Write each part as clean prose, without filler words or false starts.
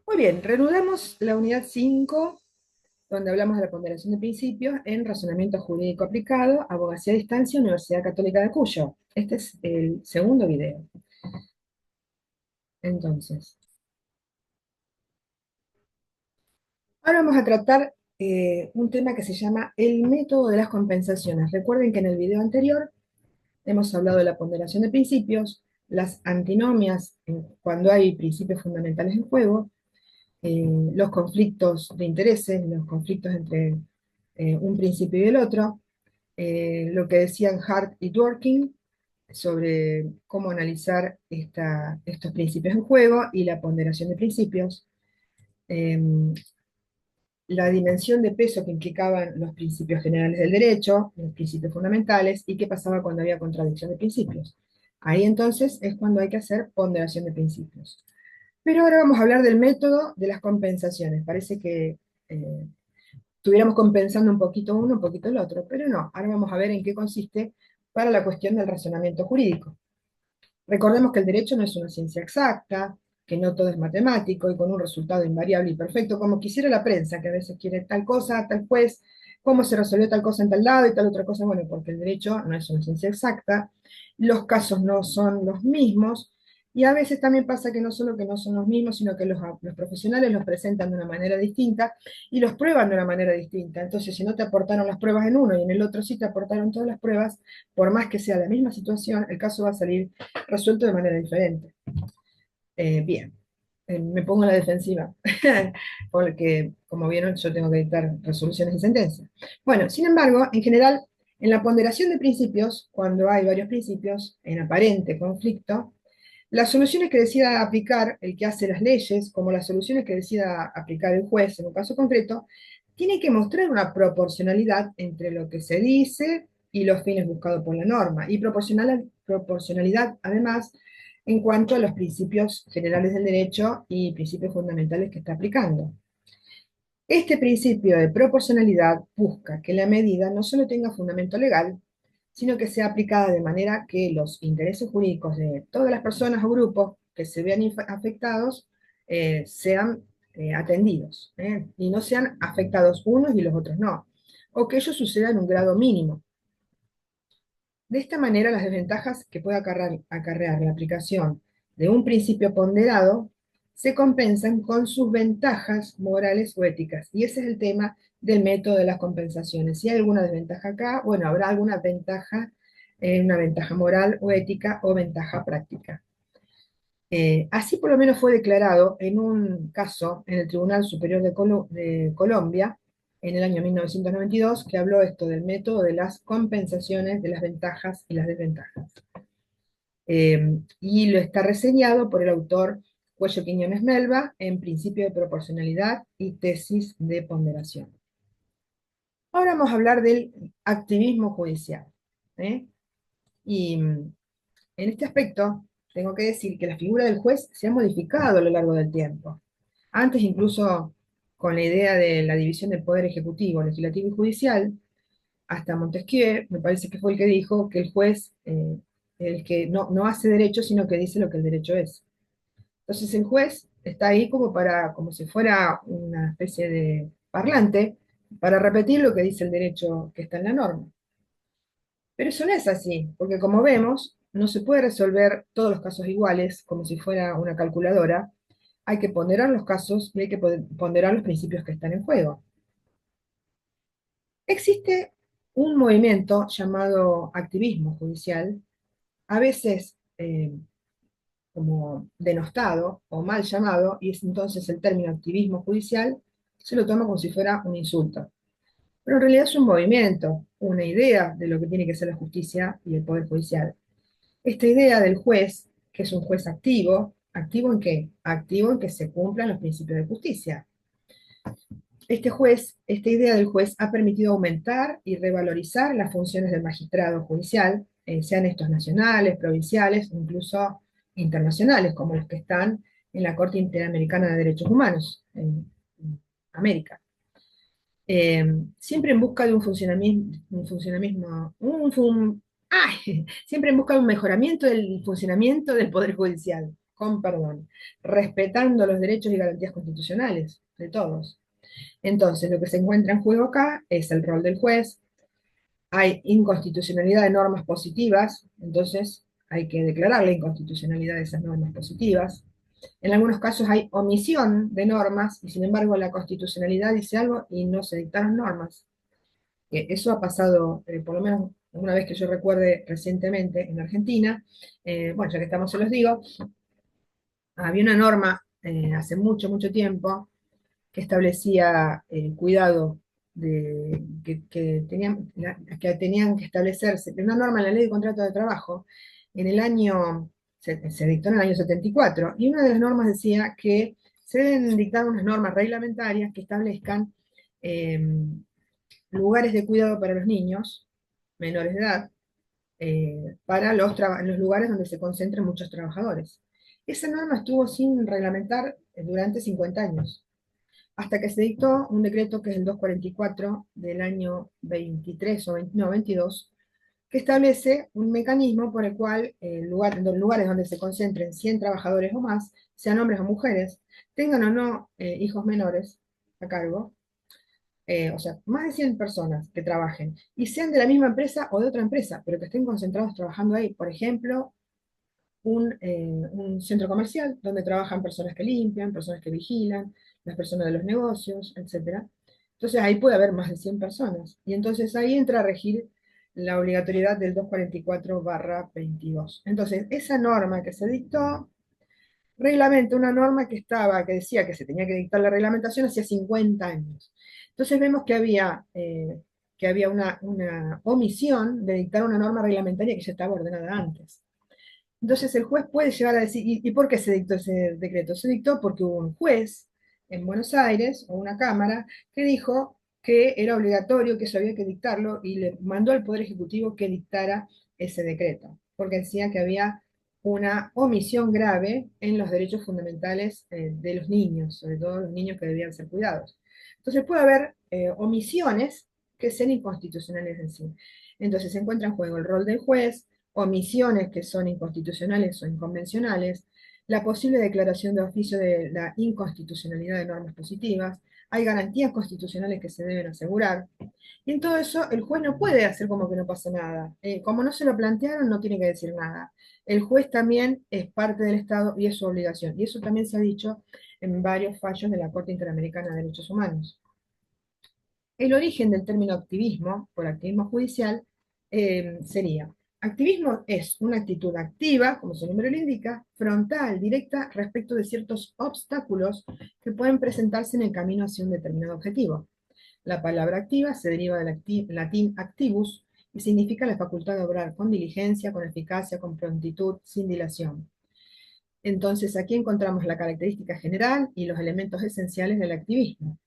Muy bien, reanudamos la unidad 5, donde hablamos de la ponderación de principios en razonamiento jurídico aplicado, abogacía a distancia, Universidad Católica de Cuyo. Este es el segundo video. Entonces, ahora vamos a tratar un tema que se llama el método de las compensaciones. Recuerden que en el video anterior hemos hablado de la ponderación de principios, las antinomias cuando hay principios fundamentales en juego, los conflictos de intereses, los conflictos entre un principio y el otro, lo que decían Hart y Dworkin sobre cómo analizar estos principios en juego y la ponderación de principios, eh, la dimensión de peso que implicaban los principios generales del derecho, los principios fundamentales, y qué pasaba cuando había contradicción de principios. Ahí entonces es cuando hay que hacer ponderación de principios. Pero ahora vamos a hablar del método de las compensaciones. Parece que estuviéramos compensando un poquito uno, un poquito el otro, pero no. Ahora vamos a ver en qué consiste para la cuestión del razonamiento jurídico. Recordemos que el derecho no es una ciencia exacta, que no todo es matemático y con un resultado invariable y perfecto, como quisiera la prensa, que a veces quiere tal cosa, tal juez, cómo se resolvió tal cosa en tal lado y tal otra cosa. Bueno, porque el derecho no es una ciencia exacta, los casos no son los mismos, y a veces también pasa que no solo que no son los mismos, sino que los profesionales los presentan de una manera distinta y los prueban de una manera distinta. Entonces, si no te aportaron las pruebas en uno y en el otro sí te aportaron todas las pruebas, por más que sea la misma situación, el caso va a salir resuelto de manera diferente. Bien, me pongo en la defensiva, porque como vieron yo tengo que dictar resoluciones y sentencias. Bueno, sin embargo, en general, en la ponderación de principios, cuando hay varios principios en aparente conflicto, las soluciones que decida aplicar el que hace las leyes, como las soluciones que decida aplicar el juez en un caso concreto, tiene que mostrar una proporcionalidad entre lo que se dice y los fines buscados por la norma, y proporcionalidad además en cuanto a los principios generales del derecho y principios fundamentales que está aplicando. Este principio de proporcionalidad busca que la medida no solo tenga fundamento legal, sino que sea aplicada de manera que los intereses jurídicos de todas las personas o grupos que se vean afectados sean atendidos, y no sean afectados unos y los otros no, o que ello suceda en un grado mínimo. De esta manera, las desventajas que puede acarrear la aplicación de un principio ponderado se compensan con sus ventajas morales o éticas. Y ese es el tema del método de las compensaciones. Si hay alguna desventaja acá, bueno, habrá alguna ventaja, una ventaja moral o ética o ventaja práctica. Así por lo menos fue declarado en un caso en el Tribunal Superior de Colombia en el año 1992, que habló esto del método de las compensaciones de las ventajas y las desventajas. Y lo está reseñado por el autor Cuello Quiñones Melba en Principio de Proporcionalidad y Tesis de Ponderación. Ahora vamos a hablar del activismo judicial. ¿eh? Y en este aspecto, tengo que decir que la figura del juez se ha modificado a lo largo del tiempo. Antes, incluso con la idea de la división del poder ejecutivo, legislativo y judicial, hasta Montesquieu, me parece que fue el que dijo que el juez, el que no hace derecho, sino que dice lo que el derecho es. Entonces el juez está ahí como si fuera una especie de parlante, para repetir lo que dice el derecho que está en la norma. Pero eso no es así, porque como vemos, no se puede resolver todos los casos iguales, como si fuera una calculadora. Hay que ponderar los casos y hay que ponderar los principios que están en juego. Existe un movimiento llamado activismo judicial, a veces como denostado o mal llamado, y es entonces el término activismo judicial se lo toma como si fuera un insulto. Pero en realidad es un movimiento, una idea de lo que tiene que ser la justicia y el poder judicial. Esta idea del juez, que es un juez activo, ¿activo en qué? Activo en que se cumplan los principios de justicia. Este juez, esta idea del juez ha permitido aumentar y revalorizar las funciones del magistrado judicial, sean estos nacionales, provinciales, incluso internacionales, como los que están en la Corte Interamericana de Derechos Humanos, en América. Siempre en busca de siempre en busca de un mejoramiento del funcionamiento del Poder Judicial. con perdón, respetando los derechos y garantías constitucionales de todos. Entonces, lo que se encuentra en juego acá es el rol del juez. Hay inconstitucionalidad de normas positivas, entonces hay que declarar la inconstitucionalidad de esas normas positivas. En algunos casos hay omisión de normas y sin embargo la constitucionalidad dice algo y no se dictaron normas. Eso ha pasado, por lo menos una vez que yo recuerde recientemente en Argentina. Bueno, ya que estamos se los digo, había una norma hace mucho, mucho tiempo que establecía el cuidado que tenían que establecerse, una norma en la ley de contrato de trabajo, en el año, se dictó en el año 74, y una de las normas decía que se deben dictar unas normas reglamentarias que establezcan eh, lugares de cuidado para los niños menores de edad, para los lugares donde se concentran muchos trabajadores. Esa norma estuvo sin reglamentar durante 50 años hasta que se dictó un decreto que es el 244 del año 23 o 20, no, 22, que establece un mecanismo por el cual los lugares donde se concentren 100 trabajadores o más, sean hombres o mujeres, tengan o no hijos menores a cargo, o sea, más de 100 personas que trabajen, y sean de la misma empresa o de otra empresa, pero que estén concentrados trabajando ahí. Por ejemplo, un centro comercial donde trabajan personas que limpian, personas que vigilan, las personas de los negocios, etcétera. Entonces ahí puede haber más de 100 personas. Y entonces ahí entra a regir la obligatoriedad del 244/22. Entonces, esa norma que se dictó, reglamenta una norma que decía que se tenía que dictar la reglamentación hace 50 años. Entonces vemos que había una omisión de dictar una norma reglamentaria que ya estaba ordenada antes. Entonces el juez puede llegar a decir, ¿y por qué se dictó ese decreto? Se dictó porque hubo un juez en Buenos Aires, o una cámara, que dijo que era obligatorio, que eso había que dictarlo, y le mandó al Poder Ejecutivo que dictara ese decreto, porque decía que había una omisión grave en los derechos fundamentales de los niños, sobre todo los niños que debían ser cuidados. Entonces puede haber omisiones que sean inconstitucionales en sí. Entonces se encuentra en juego el rol del juez, omisiones que son inconstitucionales o inconvencionales, la posible declaración de oficio de la inconstitucionalidad de normas positivas, hay garantías constitucionales que se deben asegurar, y en todo eso el juez no puede hacer como que no pasa nada. Como no se lo plantearon, no tiene que decir nada. El juez también es parte del Estado y es su obligación, y eso también se ha dicho en varios fallos de la Corte Interamericana de Derechos Humanos. El origen del término activismo, por activismo judicial, sería: activismo es una actitud activa, como su nombre lo indica, frontal, directa, respecto de ciertos obstáculos que pueden presentarse en el camino hacia un determinado objetivo. La palabra activa se deriva del latín activus y significa la facultad de obrar con diligencia, con eficacia, con prontitud, sin dilación. Entonces, aquí encontramos la característica general y los elementos esenciales del activismo.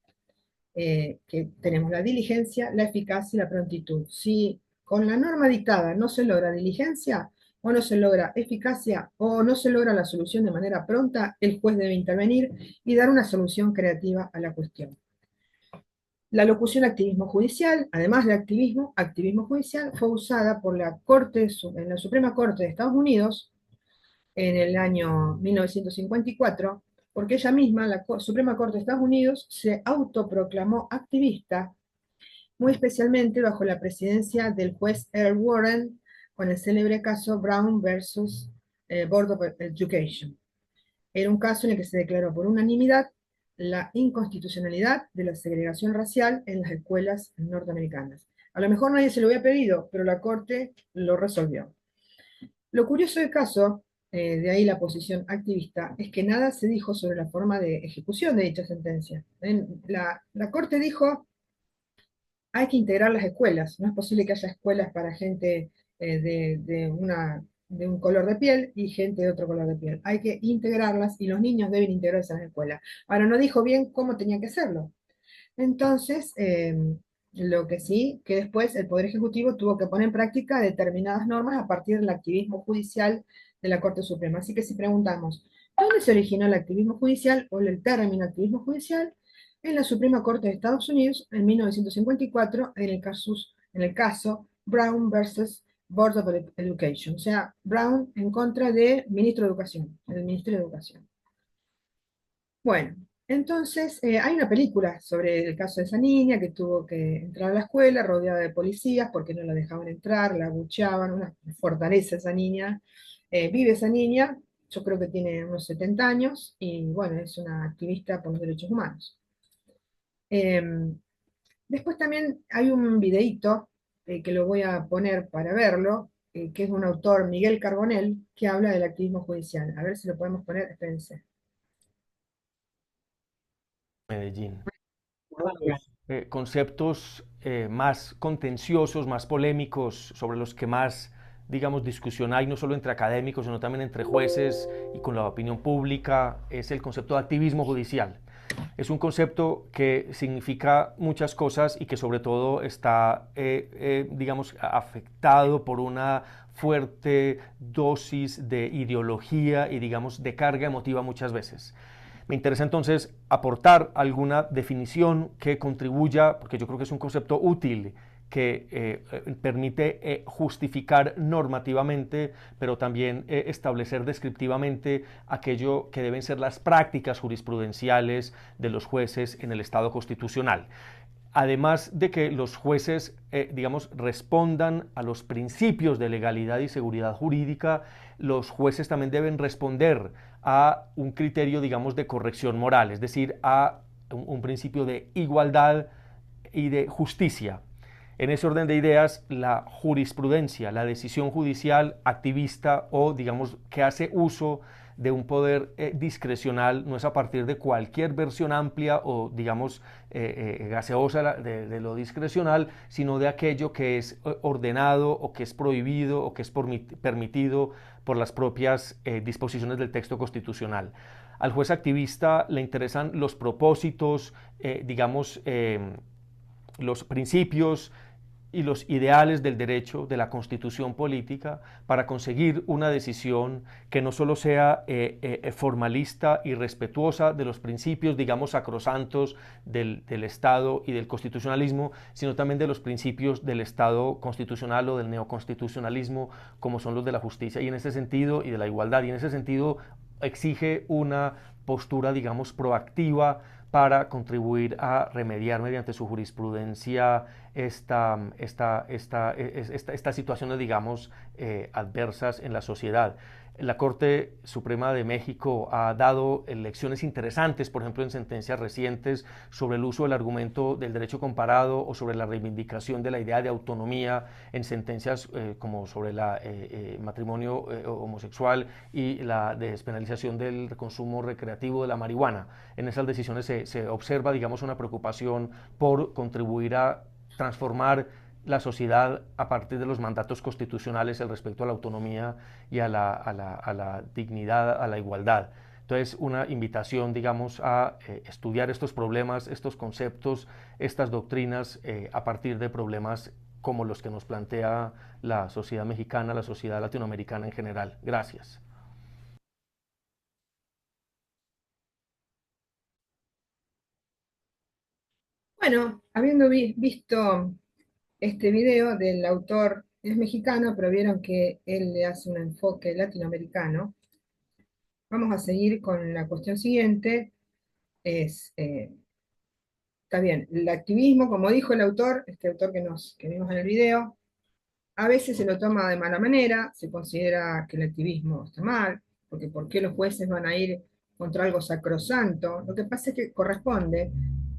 Que tenemos la diligencia, la eficacia y la prontitud. Si con la norma dictada no se logra diligencia, o no se logra eficacia, o no se logra la solución de manera pronta, el juez debe intervenir y dar una solución creativa a la cuestión. La locución activismo judicial, además de activismo, activismo judicial, fue usada por en la Suprema Corte de Estados Unidos en el año 1954, porque ella misma, la Suprema Corte de Estados Unidos, se autoproclamó activista, muy especialmente bajo la presidencia del juez Earl Warren, con el célebre caso Brown versus Board of Education. Era un caso en el que se declaró por unanimidad la inconstitucionalidad de la segregación racial en las escuelas norteamericanas. A lo mejor nadie se lo había pedido, pero la Corte lo resolvió. Lo curioso del caso, de ahí la posición activista, es que nada se dijo sobre la forma de ejecución de dicha sentencia. La Corte dijo: hay que integrar las escuelas, no es posible que haya escuelas para gente de un color de piel y gente de otro color de piel. Hay que integrarlas y los niños deben integrarse a las escuelas. Ahora, no dijo bien cómo tenía que hacerlo. Entonces, lo que sí, que después el Poder Ejecutivo tuvo que poner en práctica determinadas normas a partir del activismo judicial de la Corte Suprema. Así que si preguntamos, ¿dónde se originó el activismo judicial o el término activismo judicial? En la Suprema Corte de Estados Unidos en 1954, en el caso Brown versus Board of Education, o sea, Brown en contra de ministro de Educación, el Ministerio de Educación. Bueno, entonces hay una película sobre el caso de esa niña que tuvo que entrar a la escuela rodeada de policías porque no la dejaban entrar, la abucheaban, una fortaleza esa niña. Vive esa niña, yo creo que tiene unos 70 años y bueno, es una activista por los derechos humanos. Em, Después también hay un videíto que lo voy a poner para verlo, que es un autor, Miguel Carbonell, que habla del activismo judicial. A ver si lo podemos poner, espérense. Medellín. Uno de los conceptos más contenciosos, más polémicos, sobre los que más, digamos, discusión hay, no solo entre académicos, sino también entre jueces y con la opinión pública, es el concepto de activismo judicial. Es un concepto que significa muchas cosas y que sobre todo está, digamos, afectado por una fuerte dosis de ideología y, digamos, de carga emotiva muchas veces. Me interesa entonces aportar alguna definición que contribuya, porque yo creo que es un concepto útil, que permite justificar normativamente, pero también establecer descriptivamente aquello que deben ser las prácticas jurisprudenciales de los jueces en el Estado constitucional. Además de que los jueces, digamos, respondan a los principios de legalidad y seguridad jurídica, los jueces también deben responder a un criterio, digamos, de corrección moral, es decir, a un principio de igualdad y de justicia. En ese orden de ideas, la jurisprudencia, la decisión judicial activista o, digamos, que hace uso de un poder discrecional, no es a partir de cualquier versión amplia o, digamos, gaseosa de lo discrecional, sino de aquello que es ordenado o que es prohibido o que es permitido por las propias disposiciones del texto constitucional. Al juez activista le interesan los propósitos, digamos, los principios y los ideales del derecho, de la constitución política, para conseguir una decisión que no solo sea formalista y respetuosa de los principios, digamos, sacrosantos del Estado y del constitucionalismo, sino también de los principios del Estado constitucional o del neoconstitucionalismo, como son los de la justicia y en ese sentido, y de la igualdad, y en ese sentido exige una postura, digamos, proactiva para contribuir a remediar mediante su jurisprudencia estas situaciones, digamos, adversas en la sociedad. La Corte Suprema de México ha dado lecciones interesantes, por ejemplo, en sentencias recientes, sobre el uso del argumento del derecho comparado o sobre la reivindicación de la idea de autonomía en sentencias como sobre el matrimonio homosexual y la despenalización del consumo recreativo de la marihuana. En esas decisiones se observa, digamos, una preocupación por contribuir a transformar la sociedad a partir de los mandatos constitucionales el respecto a la autonomía y a la dignidad, a la igualdad. Entonces, una invitación, digamos, a estudiar estos problemas, estos conceptos, estas doctrinas a partir de problemas como los que nos plantea la sociedad mexicana, la sociedad latinoamericana en general. Gracias. Bueno, habiendo visto este video del autor, es mexicano, pero vieron que él le hace un enfoque latinoamericano, vamos a seguir con la cuestión siguiente, es, está bien, el activismo, como dijo el autor, este autor que vimos en el video, a veces se lo toma de mala manera, se considera que el activismo está mal, porque ¿por qué los jueces van a ir contra algo sacrosanto? Lo que pasa es que corresponde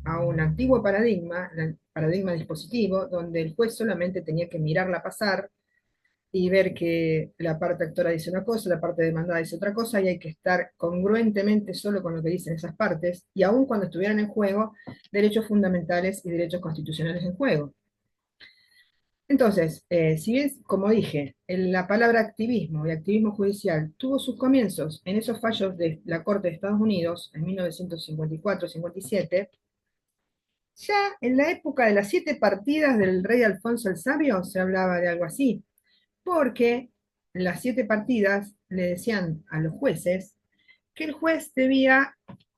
a un antiguo paradigma, el paradigma dispositivo, donde el juez solamente tenía que mirarla pasar y ver que la parte actora dice una cosa, la parte demandada dice otra cosa, y hay que estar congruentemente solo con lo que dicen esas partes, y aun cuando estuvieran en juego derechos fundamentales y derechos constitucionales en juego. Entonces, si bien, como dije, la palabra activismo y activismo judicial tuvo sus comienzos en esos fallos de la Corte de Estados Unidos en 1954-57, ya en la época de las 7 partidas del rey Alfonso el Sabio se hablaba de algo así, porque las 7 partidas le decían a los jueces que el juez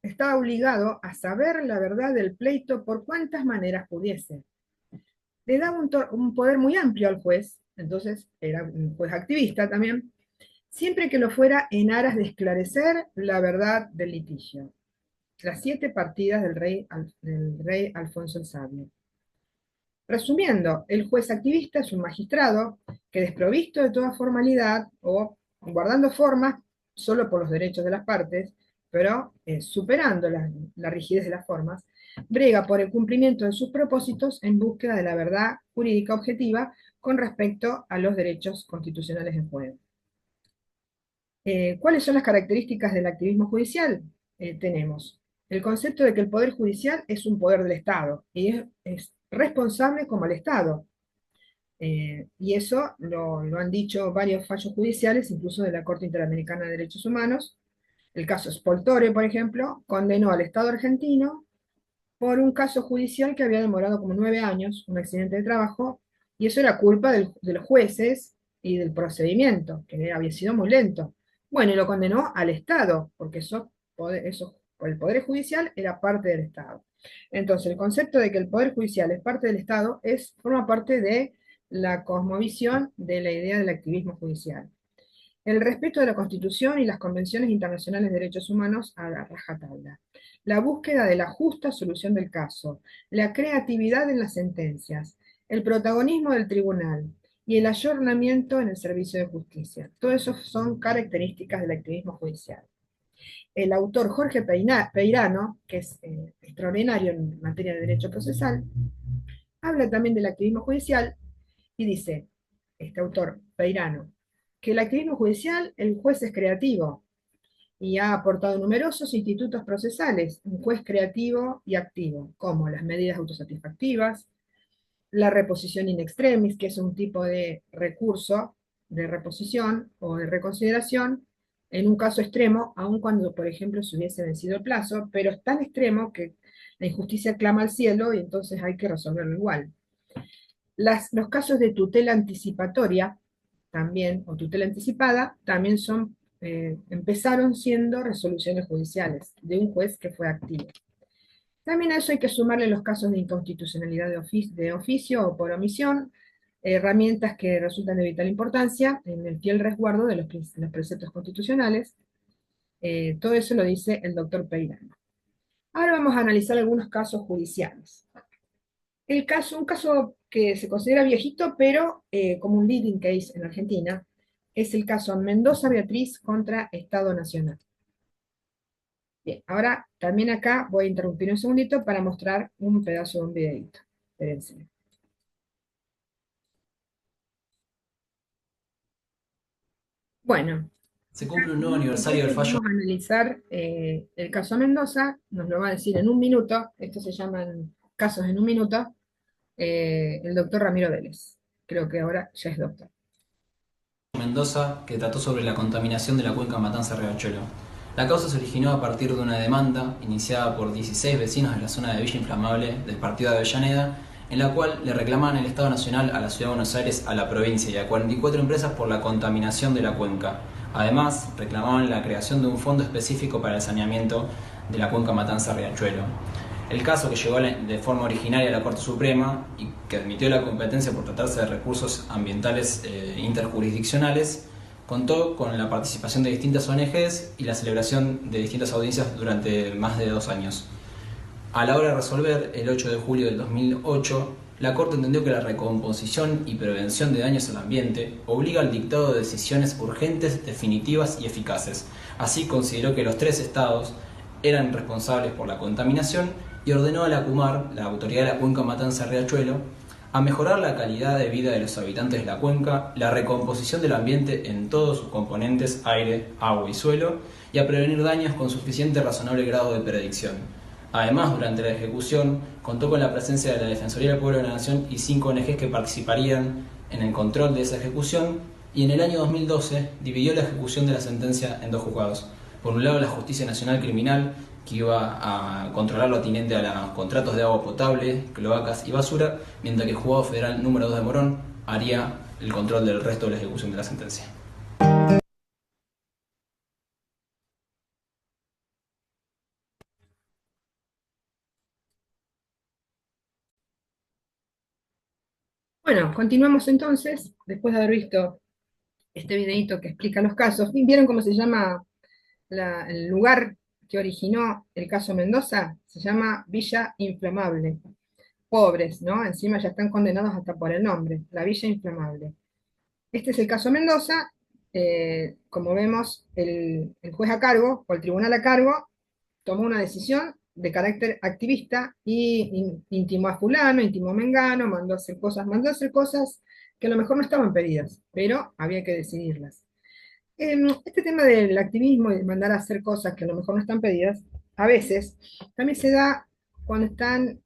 estaba obligado a saber la verdad del pleito por cuantas maneras pudiese. Le daba un poder muy amplio al juez entonces era un juez activista también, siempre que lo fuera en aras de esclarecer la verdad del litigio. Las 7 partidas del rey Alfonso el Sabio. Resumiendo, el juez activista es un magistrado que, desprovisto de toda formalidad o guardando formas solo por los derechos de las partes, pero superando la rigidez de las formas, brega por el cumplimiento de sus propósitos en búsqueda de la verdad jurídica objetiva con respecto a los derechos constitucionales en juego. ¿Cuáles son las características del activismo judicial? Tenemos el concepto de que el Poder Judicial es un poder del Estado y es responsable como el Estado. Y eso lo han dicho varios fallos judiciales, incluso de la Corte Interamericana de Derechos Humanos. El caso Spoltore, por ejemplo, condenó al Estado argentino por un caso judicial que había demorado como 9 años, un accidente de trabajo, y eso era culpa de los jueces y del procedimiento, que había sido muy lento. Bueno, y lo condenó al Estado, porque el Poder Judicial era parte del Estado. Entonces, el concepto de que el Poder Judicial es parte del Estado forma parte de la cosmovisión de la idea del activismo judicial. El respeto de la Constitución y las convenciones internacionales de derechos humanos a la rajatabla. La búsqueda de la justa solución del caso, la creatividad en las sentencias, el protagonismo del tribunal y el ayornamiento en el servicio de justicia. Todo eso son características del activismo judicial. El autor Jorge Peirano, que es extraordinario en materia de derecho procesal, habla también del activismo judicial y dice, este autor, Peirano, que el activismo judicial, el juez es creativo y ha aportado numerosos institutos procesales, un juez creativo y activo, como las medidas autosatisfactivas, la reposición in extremis, que es un tipo de recurso de reposición o de reconsideración en un caso extremo, aun cuando, por ejemplo, se hubiese vencido el plazo, pero es tan extremo que la injusticia clama al cielo y entonces hay que resolverlo igual. Los casos de tutela anticipatoria también, o tutela anticipada, también empezaron siendo resoluciones judiciales de un juez que fue activo. También a eso hay que sumarle los casos de inconstitucionalidad de oficio o por omisión, herramientas que resultan de vital importancia en el fiel resguardo de los preceptos constitucionales. Todo eso lo dice el doctor Peirano. Ahora vamos a analizar algunos casos judiciales. Un caso que se considera viejito, pero como un leading case en Argentina, es el caso Mendoza Beatriz contra Estado Nacional. Bien, ahora también acá voy a interrumpir un segundito para mostrar un pedazo de un videito. Espérense. Bueno, Se cumple un nuevo aniversario del entonces fallo. vamos a analizar el caso Mendoza, nos lo va a decir en un minuto, estos se llaman casos en un minuto, el doctor Ramiro Vélez. Creo que ahora ya es doctor. Mendoza, que trató sobre la contaminación de la cuenca Matanza-Riachuelo. La causa se originó a partir de una demanda iniciada por 16 vecinos de la zona de Villa Inflamable del partido de Avellaneda, en la cual le reclamaban el Estado Nacional a la Ciudad de Buenos Aires, a la provincia y a 44 empresas por la contaminación de la cuenca. Además, reclamaban la creación de un fondo específico para el saneamiento de la cuenca Matanza-Riachuelo. El caso, que llegó de forma originaria a la Corte Suprema y que admitió la competencia por tratarse de recursos ambientales interjurisdiccionales, contó con la participación de distintas ONGs y la celebración de distintas audiencias durante más de 2 años. A la hora de resolver, el 8 de julio del 2008, la Corte entendió que la recomposición y prevención de daños al ambiente obliga al dictado de decisiones urgentes, definitivas y eficaces. Así consideró que los 3 estados eran responsables por la contaminación y ordenó a la CUMAR, la Autoridad de la Cuenca Matanza-Riachuelo, a mejorar la calidad de vida de los habitantes de la cuenca, la recomposición del ambiente en todos sus componentes, aire, agua y suelo, y a prevenir daños con suficiente razonable grado de predicción. Además, durante la ejecución, contó con la presencia de la Defensoría del Pueblo de la Nación y 5 ONGs que participarían en el control de esa ejecución, y en el año 2012 dividió la ejecución de la sentencia en 2 juzgados. Por un lado, la Justicia Nacional Criminal, que iba a controlar lo atinente a los contratos de agua potable, cloacas y basura, mientras que el Juzgado Federal número 2 de Morón haría el control del resto de la ejecución de la sentencia. Bueno, continuamos entonces, después de haber visto este videito que explica los casos. ¿Vieron cómo se llama el lugar que originó el caso Mendoza? Se llama Villa Inflamable. Pobres, ¿no? Encima ya están condenados hasta por el nombre, la Villa Inflamable. Este es el caso Mendoza. Como vemos, el juez a cargo, o el tribunal a cargo, tomó una decisión de carácter activista y intimó a fulano, intimó a mengano, mandó a hacer cosas que a lo mejor no estaban pedidas, pero había que decidirlas. Este tema del activismo y de mandar a hacer cosas que a lo mejor no están pedidas, a veces también se da cuando están,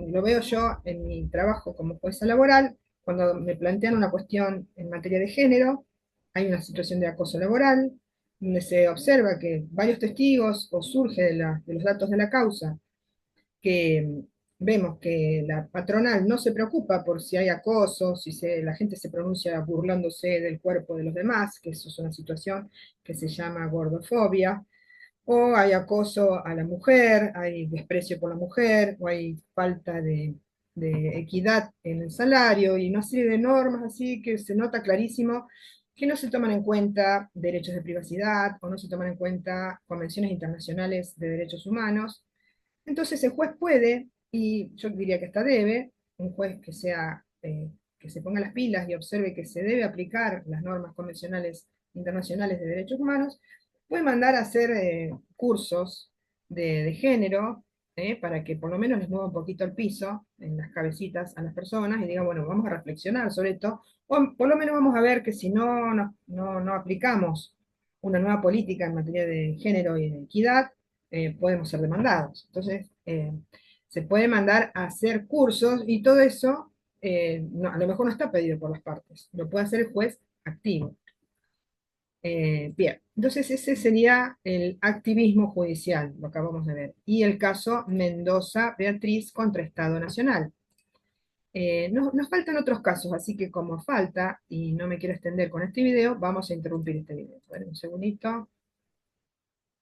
lo veo yo en mi trabajo como jueza laboral, cuando me plantean una cuestión en materia de género, hay una situación de acoso laboral, donde se observa que varios testigos o surge de los datos de la causa que vemos que la patronal no se preocupa por si hay acoso, la gente se pronuncia burlándose del cuerpo de los demás, que eso es una situación que se llama gordofobia, o hay acoso a la mujer, hay desprecio por la mujer, o hay falta de equidad en el salario, y una serie de normas así que se nota clarísimo que no se toman en cuenta derechos de privacidad o no se toman en cuenta convenciones internacionales de derechos humanos. Entonces el juez puede, y yo diría que hasta debe, un juez que se ponga las pilas y observe que se debe aplicar las normas convencionales internacionales de derechos humanos, puede mandar a hacer cursos de género, para que por lo menos les mueva un poquito el piso en las cabecitas a las personas y diga, bueno, vamos a reflexionar sobre esto, o por lo menos vamos a ver que si no aplicamos una nueva política en materia de género y de equidad, podemos ser demandados. Entonces, se puede mandar a hacer cursos y todo eso, a lo mejor no está pedido por las partes, lo puede hacer el juez activo. Bien, entonces ese sería el activismo judicial, lo acabamos de ver. Y el caso Mendoza Beatriz contra Estado Nacional. Nos faltan otros casos, así que como falta, y no me quiero extender con este video, vamos a interrumpir este video. A ver, un segundito.